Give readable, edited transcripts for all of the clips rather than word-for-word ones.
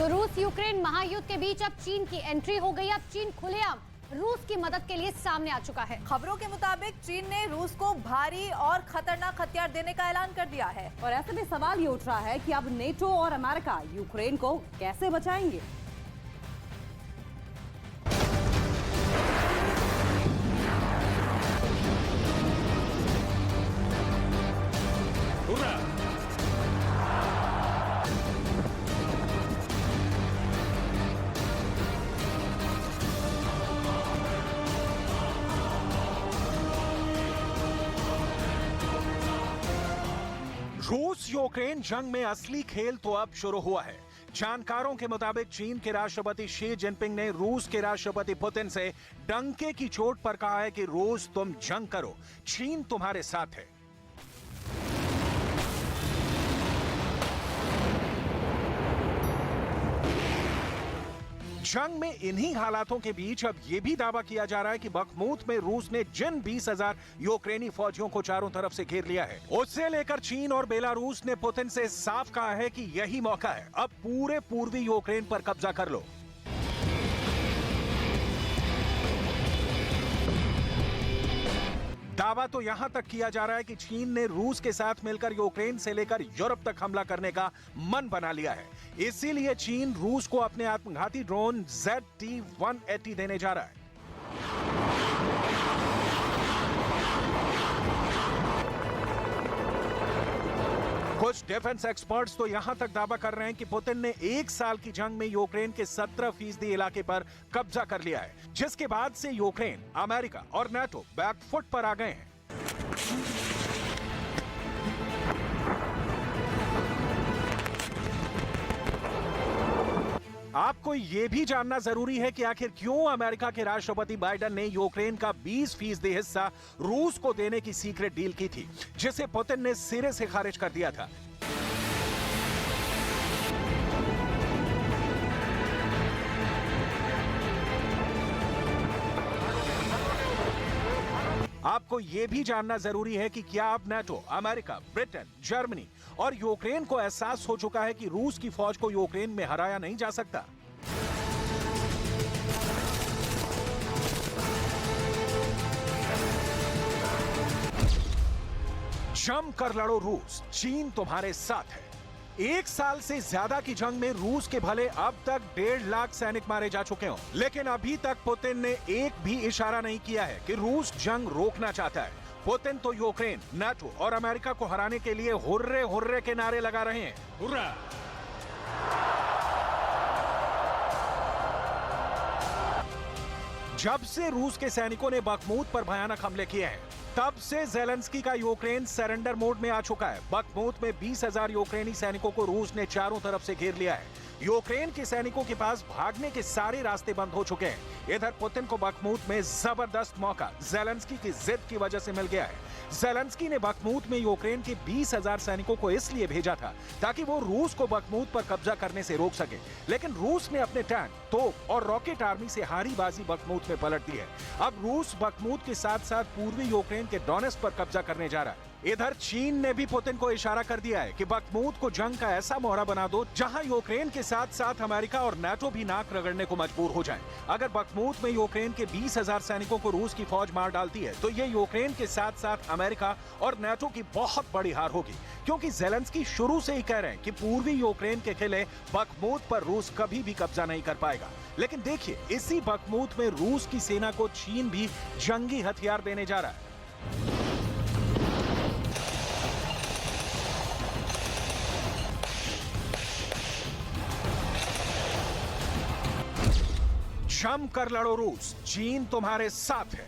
तो रूस यूक्रेन महायुद्ध के बीच अब चीन की एंट्री हो गई। अब चीन खुलेआम रूस की मदद के लिए सामने आ चुका है। खबरों के मुताबिक चीन ने रूस को भारी और खतरनाक हथियार देने का ऐलान कर दिया है। और ऐसे में सवाल ये उठ रहा है कि अब नेटो और अमेरिका यूक्रेन को कैसे बचाएंगे। रूस यूक्रेन जंग में असली खेल तो अब शुरू हुआ है। जानकारों के मुताबिक चीन के राष्ट्रपति शी जिनपिंग ने रूस के राष्ट्रपति पुतिन से डंके की चोट पर कहा है कि रूस तुम जंग करो, चीन तुम्हारे साथ है। जंग में इन्हीं हालातों के बीच अब यह भी दावा किया जा रहा है कि बखमूत में रूस ने जिन 20,000 यूक्रेनी फौजियों को चारों तरफ से घेर लिया है, उससे लेकर चीन और बेलारूस ने पुतिन से साफ कहा है कि यही मौका है, अब पूरे पूर्वी यूक्रेन पर कब्जा कर लो। दावा तो यहां तक किया जा रहा है कि चीन ने रूस के साथ मिलकर यूक्रेन से लेकर यूरोप तक हमला करने का मन बना लिया है। इसीलिए चीन रूस को अपने आत्मघाती ड्रोन ZT-180 देने जा रहा है। कुछ डिफेंस एक्सपर्ट्स तो यहां तक दावा कर रहे हैं कि पुतिन ने 1 साल की जंग में यूक्रेन के 17% इलाके पर कब्जा कर लिया है, जिसके बाद से यूक्रेन, अमेरिका और नाटो बैकफुट पर आ गए हैं। आपको यह भी जानना जरूरी है कि आखिर क्यों अमेरिका के राष्ट्रपति बाइडेन ने यूक्रेन का 20% हिस्सा रूस को देने की सीक्रेट डील की थी, जिसे पुतिन ने सिरे से खारिज कर दिया था। आपको यह भी जानना जरूरी है कि क्या अब नाटो, अमेरिका, ब्रिटेन, जर्मनी और यूक्रेन को एहसास हो चुका है कि रूस की फौज को यूक्रेन में हराया नहीं जा सकता। जम कर लड़ो रूस, चीन तुम्हारे साथ है। 1 साल से ज्यादा की जंग में रूस के भले अब तक 1.5 लाख सैनिक मारे जा चुके हों, लेकिन अभी तक पुतिन ने एक भी इशारा नहीं किया है कि रूस जंग रोकना चाहता है। पुतिन तो यूक्रेन, नाटो और अमेरिका को हराने के लिए हुर्रे हुर्रे के नारे लगा रहे हैं। हुर्रा! जब से रूस के सैनिकों ने बखमूत पर भयानक हमले किए हैं, तब से ज़ेलेंस्की का यूक्रेन सरेंडर मोड में आ चुका है। बखमूत में 20,000 यूक्रेनी सैनिकों को रूस ने चारों तरफ से घेर लिया है। यूक्रेन के सैनिकों के पास भागने के सारे रास्ते बंद हो चुके हैं। इधर पुतिन को बखमूत में जबरदस्त मौका ज़ेलेंस्की की जिद की वजह से मिल गया है। ज़ेलेंस्की ने बखमूत में यूक्रेन के 20,000 सैनिकों को इसलिए भेजा था ताकि वो रूस को बखमूत पर कब्जा करने से रोक सके, लेकिन रूस ने अपने टैंक, तोप और रॉकेट आर्मी से हारी बाजी बखमूत में पलट दी है। अब रूस बखमूत के साथ साथ पूर्वी यूक्रेन के डोनेट्स्क पर कब्जा करने जा रहा है। इधर चीन ने भी पुतिन को इशारा कर दिया है कि बखमूत को जंग का ऐसा मोहरा बना दो जहां यूक्रेन के साथ साथ अमेरिका और नाटो भी नाक रगड़ने को मजबूर हो जाएं। अगर बखमूत में यूक्रेन के 20,000 सैनिकों को रूस की फौज मार डालती है तो ये यूक्रेन के साथ साथ अमेरिका और नाटो की बहुत बड़ी हार होगी, क्योंकि ज़ेलेंस्की शुरू से ही कह रहे हैं कि पूर्वी यूक्रेन के किले बखमूत पर रूस कभी भी कब्जा नहीं कर पाएगा। लेकिन देखिए, इसी बखमूत में रूस की सेना को चीन भी जंगी हथियार देने जा रहा है। जम कर लड़ो रूस, चीन तुम्हारे साथ है।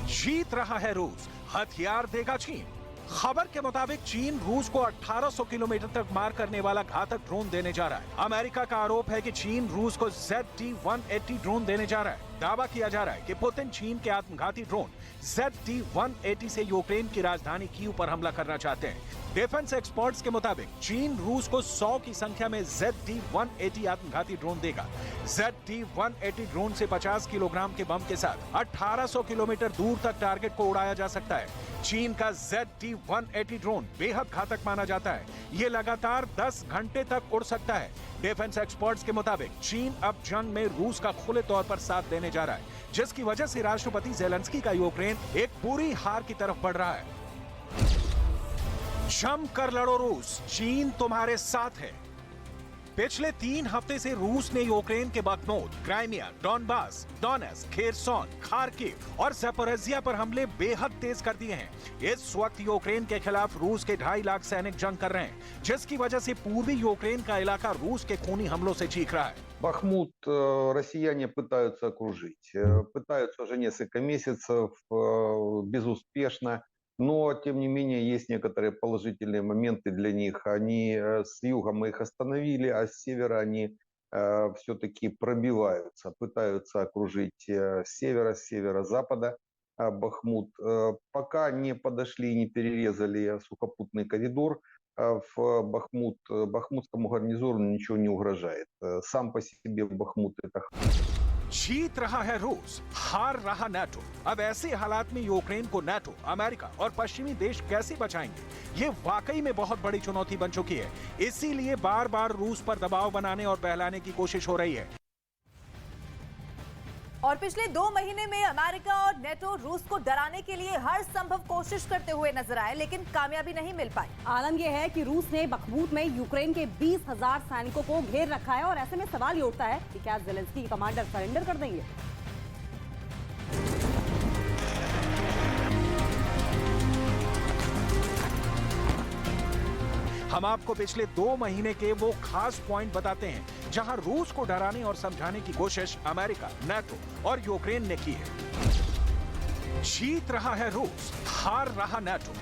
जीत रहा है रूस, हथियार देगा चीन। खबर के मुताबिक चीन रूस को 1800 किलोमीटर तक मार करने वाला घातक ड्रोन देने जा रहा है। अमेरिका का आरोप है कि चीन रूस को ZT-180 ड्रोन देने जा रहा है। दावा किया जा रहा है कि पुतिन चीन के आत्मघाती ड्रोन ZT-180 से यूक्रेन की राजधानी कीव पर हमला करना चाहते हैं। डिफेंस एक्सपर्ट्स के मुताबिक चीन रूस को 100 की संख्या में ZT-180 आत्मघाती ड्रोन देगा। ZT-180 ड्रोन से 50 किलोग्राम के बम के साथ 1800 किलोमीटर दूर तक टारगेट को उड़ाया जा सकता है। चीन का ZT-180 ड्रोन बेहद घातक माना जाता है। ये लगातार 10 घंटे तक उड़ सकता है। डिफेंस एक्सपर्ट्स के मुताबिक चीन अब जंग में रूस का खुले तौर पर साथ देने जा रहा है, जिसकी वजह से राष्ट्रपति ज़ेलेंस्की का यूक्रेन एक बुरी हार की तरफ बढ़ रहा है। जम कर लड़ो रूस, चीन तुम्हारे साथ है। पिछले 3 हफ्ते से रूस ने यूक्रेन के Bakhmut, Crimea, Donbas, Donetsk, Kherson, Kharkiv और ज़पोरिज़िया पर हमले बेहद तेज कर दिए हैं। इस वक्त यूक्रेन के खिलाफ रूस के 2.5 लाख सैनिक जंग कर रहे हैं, जिसकी वजह से पूर्वी यूक्रेन का इलाका रूस के खूनी हमलों से चीख रहा है। Бахмут россияне пытаются окружить. Пытаются уже несколько месяцев, безуспешно. Но, тем не менее, есть некоторые положительные моменты для них. Они с юга мы их остановили, а с севера они все-таки пробиваются. Пытаются окружить с севера, с северо-запада Бахмут. Пока не подошли и не перерезали сухопутный коридор, в бахмутскому гарнизону ничего не угрожает. Сам по себе Бахмут это... जीत रहा है रूस, हार रहा नाटो। अब ऐसे हालात में यूक्रेन को नाटो, अमेरिका और पश्चिमी देश कैसे बचाएंगे? ये वाकई में बहुत बड़ी चुनौती बन चुकी है। इसीलिए बार बार रूस पर दबाव बनाने और बहलाने की कोशिश हो रही है। और पिछले 2 महीने में अमेरिका और नेटो रूस को डराने के लिए हर संभव कोशिश करते हुए नजर आए, लेकिन कामयाबी नहीं मिल पाई। आलम यह है कि रूस ने बखमूत में यूक्रेन के 20,000 सैनिकों को घेर रखा है और ऐसे में सवाल ये उठता है कि क्या ज़ेलेंस्की के कमांडर सरेंडर कर देंगे? हम आपको पिछले 2 महीने के वो खास पॉइंट बताते हैं जहां रूस को डराने और समझाने की कोशिश अमेरिका, नाटो और यूक्रेन ने की है। जीत रहा है रूस, हार रहा नाटो।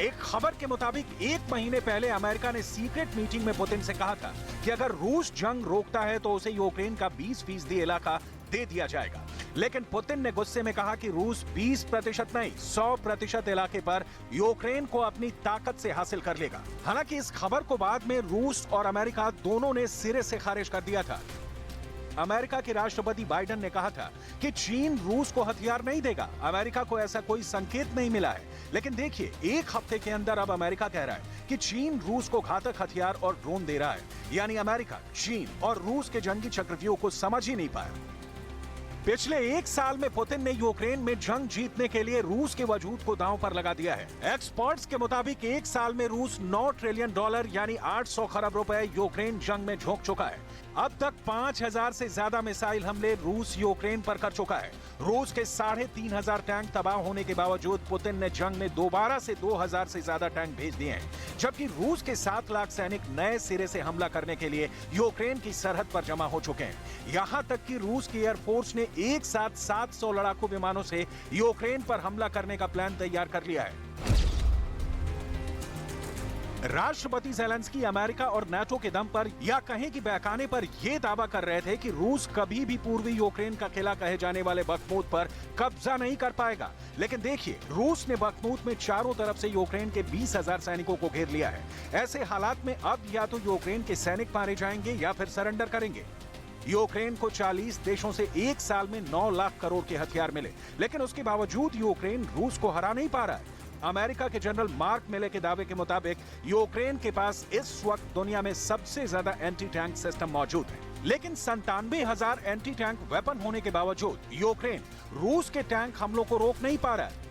एक खबर के मुताबिक 1 महीने पहले अमेरिका ने सीक्रेट मीटिंग में पुतिन से कहा था कि अगर रूस जंग रोकता है तो उसे यूक्रेन का 20% इलाका दे दिया जाएगा। लेकिन पुतिन ने गुस्से में कहा कि रूस 20% नहीं 100% इलाके पर यूक्रेन को अपनी ताकत से हासिल कर लेगा। हालांकि इस खबर को बाद में रूस और अमेरिका दोनों ने सिरे से खारिज कर दिया था। अमेरिका के राष्ट्रपति बाइडेन ने कहा था कि चीन रूस को हथियार नहीं देगा। अमेरिका को ऐसा कोई संकेत नहीं मिला है। लेकिन देखिए, 1 हफ्ते के अंदर अब अमेरिका कह रहा है कि चीन रूस को घातक हथियार और ड्रोन दे रहा है। यानी अमेरिका, चीन और रूस के जंगी चक्रव्यूह को समझ ही नहीं पाया। पिछले 1 साल में पुतिन ने यूक्रेन में जंग जीतने के लिए रूस के वजूद को दांव पर लगा दिया है। एक्सपर्ट्स के मुताबिक 1 साल में रूस $9 ट्रिलियन यानी 800 खरब रुपए यूक्रेन जंग में झोंक चुका है। अब तक 5000 से ज्यादा मिसाइल हमले रूस यूक्रेन पर कर चुका है। रूस के 3500 टैंक तबाह होने के बावजूद पुतिन ने जंग में दोबारा से 2000 से ज्यादा टैंक भेज दिए हैं, जबकि रूस के 7 लाख सैनिक नए सिरे से हमला करने के लिए यूक्रेन की सरहद पर जमा हो चुके हैं। यहां तक कि रूस की एयरफोर्स ने एक साथ 700 लड़ाकू विमानों से यूक्रेन पर हमला करने का प्लान तैयार कर लिया है। राष्ट्रपति ज़ेलेंस्की अमेरिका और नाटो के दम पर या कहें कि बहकाने पर यह दावा कर रहे थे कि रूस कभी भी पूर्वी यूक्रेन का किला कहे जाने वाले बखमूत पर कब्जा नहीं कर पाएगा। लेकिन देखिए, रूस ने बखमूत में चारों तरफ से यूक्रेन के 20,000 सैनिकों को घेर लिया है। ऐसे हालात में अब या तो यूक्रेन के सैनिक मारे जाएंगे या फिर सरेंडर करेंगे। यूक्रेन को 40 देशों से 1 साल में 9 लाख करोड़ के हथियार मिले, लेकिन उसके बावजूद यूक्रेन रूस को हरा नहीं पा रहा है। अमेरिका के जनरल मार्क मिले के दावे के मुताबिक यूक्रेन के पास इस वक्त दुनिया में सबसे ज्यादा एंटी टैंक सिस्टम मौजूद है, लेकिन 97,000 एंटी टैंक वेपन होने के बावजूद यूक्रेन रूस के टैंक हमलों को रोक नहीं पा रहा है।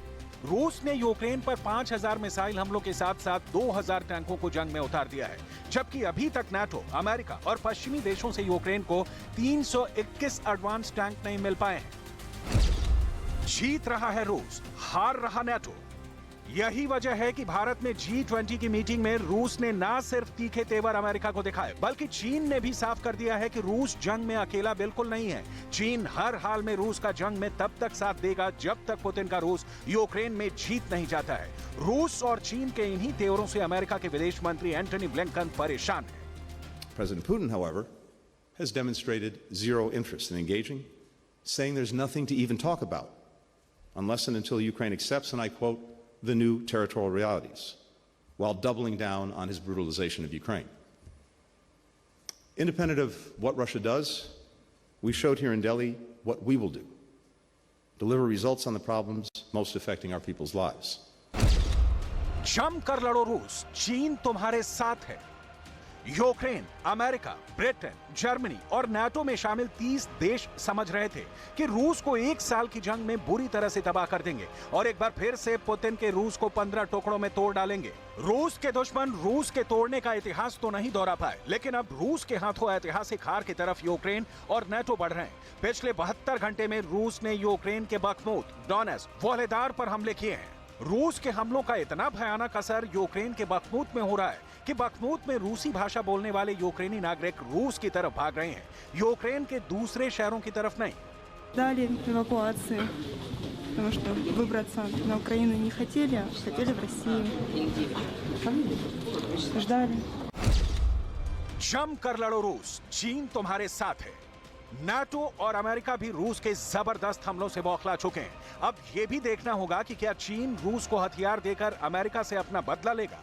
रूस ने यूक्रेन पर 5000 मिसाइल हमलों के साथ साथ 2000 टैंकों को जंग में उतार दिया है, जबकि अभी तक नाटो, अमेरिका और पश्चिमी देशों से यूक्रेन को 321 एडवांस टैंक नहीं मिल पाए हैं। जीत रहा है रूस, हार रहा नाटो। यही वजह है कि भारत में G20 की मीटिंग में रूस ने ना सिर्फ तीखे तेवर अमेरिका को दिखाए, बल्कि चीन ने भी साफ कर दिया है कि रूस जंग में अकेला बिल्कुल नहीं है। चीन हर हाल में रूस का जंग में तब तक साथ देगा जब तक पुतिन का रूस यूक्रेन में जीत नहीं जाता है। रूस और चीन के इन्हीं तेवरों से अमेरिका के विदेश मंत्री एंटनी ब्लिंकन परेशान है। President Putin, however, has demonstrated zero interest in engaging, saying there's nothing to even talk about unless and until Ukraine accepts, and I quote, the new territorial realities, while doubling down on his brutalization of Ukraine. Independent of what Russia does, we showed here in Delhi what we will do. Deliver results on the problems most affecting our people's lives. जम कर लड़ो रूस, चीन तुम्हारे साथ है। Ukraine, America, Britain, Germany और NATO में शामिल 30 देश समझ रहे थे कि रूस को 1 साल की जंग में बुरी तरह से तबाह कर देंगे और एक बार फिर से पुतिन के रूस को 15 टुकड़ों में तोड़ डालेंगे। रूस के दुश्मन रूस के तोड़ने का इतिहास तो नहीं दोहरा पाए, लेकिन अब रूस के हाथों ऐतिहासिक हार की तरफ यूक्रेन और नाटो बढ़ रहे हैं। पिछले 72 घंटे में रूस ने यूक्रेन के बखमुत, डोनेत्स्क, वोहलेदार पर हमले किए हैं। रूस के हमलों का इतना भयानक असर यूक्रेन के बखमुत में हो रहा है कि बखमुत में रूसी भाषा बोलने वाले यूक्रेनी नागरिक रूस की तरफ भाग रहे हैं, यूक्रेन के दूसरे शहरों की तरफ नहीं। Дали эвакуацию, потому что выбраться на Украину не хотели, а хотели в Россию. Ждали. जम कर लड़ो रूस, चीन तुम्हारे साथ है। नाटो और अमेरिका भी रूस के जबरदस्त हमलों से बौखला चुके हैं। अब यह भी देखना होगा कि क्या चीन रूस को हथियार देकर अमेरिका से अपना बदला लेगा।